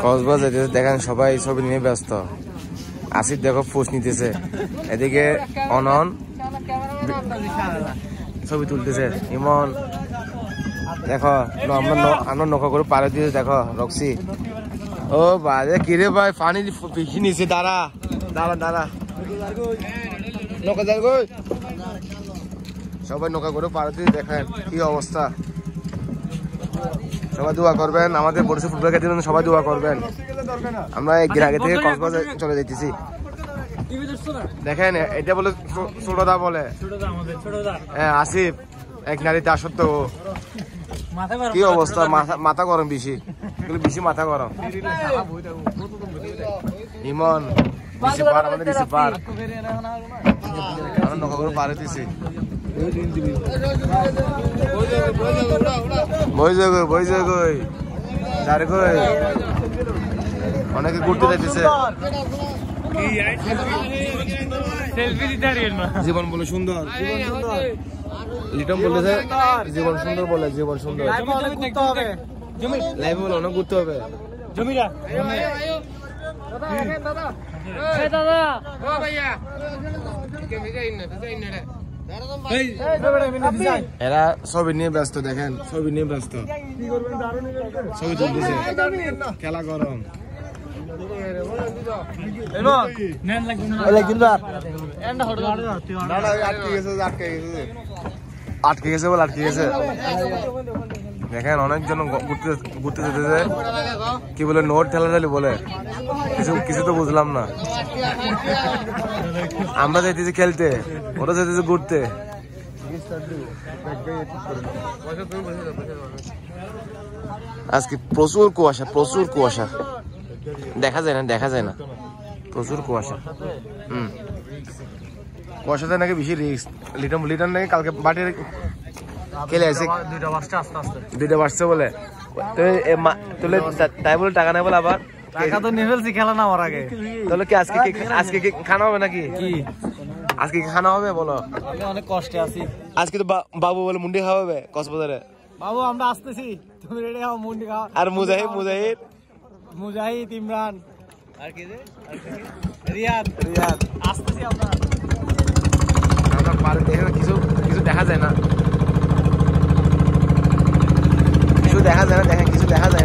কক্সবাজার যেতেছে দেখেন সবাই ছবি নিয়ে ব্যস্ত। আসিফ দেখো পোস্ট নিতেছে, এদিকে অনন ছবি তুলতেছে, ইমন দেখো আমরা নৌকা করে পারে দিয়েছে। দেখো রক্সি, ও বাজে কিরে ভাই পানি পিছি নিছে, দাঁড়া দাঁড়া দাঁড়া নৌকা যাই গই। সবাই নৌকা করে পারে দিয়ে দেখেন কি অবস্থা। সবাই দোয়া করবেন আমাদের বরিশাল ফুটবল খেলার জন্য, সবাই দোয়া করবেন। আমরা একদিন আগে থেকে কক্সবাজার চলে যেতেছি। দেখেন এটা বলে ছোটদা বলে, হ্যাঁ আসিফ এক নারী তার সত্ত্বেও কি অবস্থা, মাথা গরম বেশি, বেশি মাথা গরম। ইমন রিসিভার, আমাদের রিসিভার আমরা নৌকা করে পারে দিছি। অনেকে ঘুরতে যাইতেছে। জীবন বলে সুন্দর, লিটন বলেছে জীবন সুন্দর বলে, জীবন সুন্দর লাইভে বলে অনেক ঘুরতে হবে। এরা ছবি নিয়ে ব্যস্ত, দেখেন ছবি নিয়ে ব্যস্ত, ছবি তুলতেছে, খেলা গরম। আটকে গেছে বলে, আটকে গেছে। দেখেন অনেকজন ঘুরতে যেতেছে, কি বলে নোট ঠেলাঠালি বলে, কিছু তো বুঝলাম না। আমরা যেতেছি খেলতে, ওরা যেতেছে ঘুরতে। আজকে প্রচুর কুয়াশা, প্রচুর কুয়াশা, দেখা যায় না, দেখা যায় না, প্রচুর কুয়াশা। কুয়াশাতে নাকি বেশি রিস্ক। লিটন নাকি কালকে বাটির খেলে আছে, দুইটা বাজছে বলে, তাই বলে টাকা নেই বলে, আবার টাকা তো নিয়ে ফেলছি খেলা না হওয়ার আগে। তাহলে কি আজকে কি খানা হবে নাকি? কি আজকে কি খানা হবে বলো? অনেক কষ্টে আছি আজকে তো বাবু বলে মুন্ডি খাওয়া হবে কক্সবাজারে। বাবু আমরা আসতেছি, তুমি রেডি হও, মুন্ডি খাও। আর মুজাহিদ মুজাহিদ মুজাহিদ ইমরান আর কি রিয়াদ রিয়াদ আসতেছি আমরা। কিছু দেখা যায় না, কিছু দেখা যায় না, দেখেন কিছু দেখা যায়।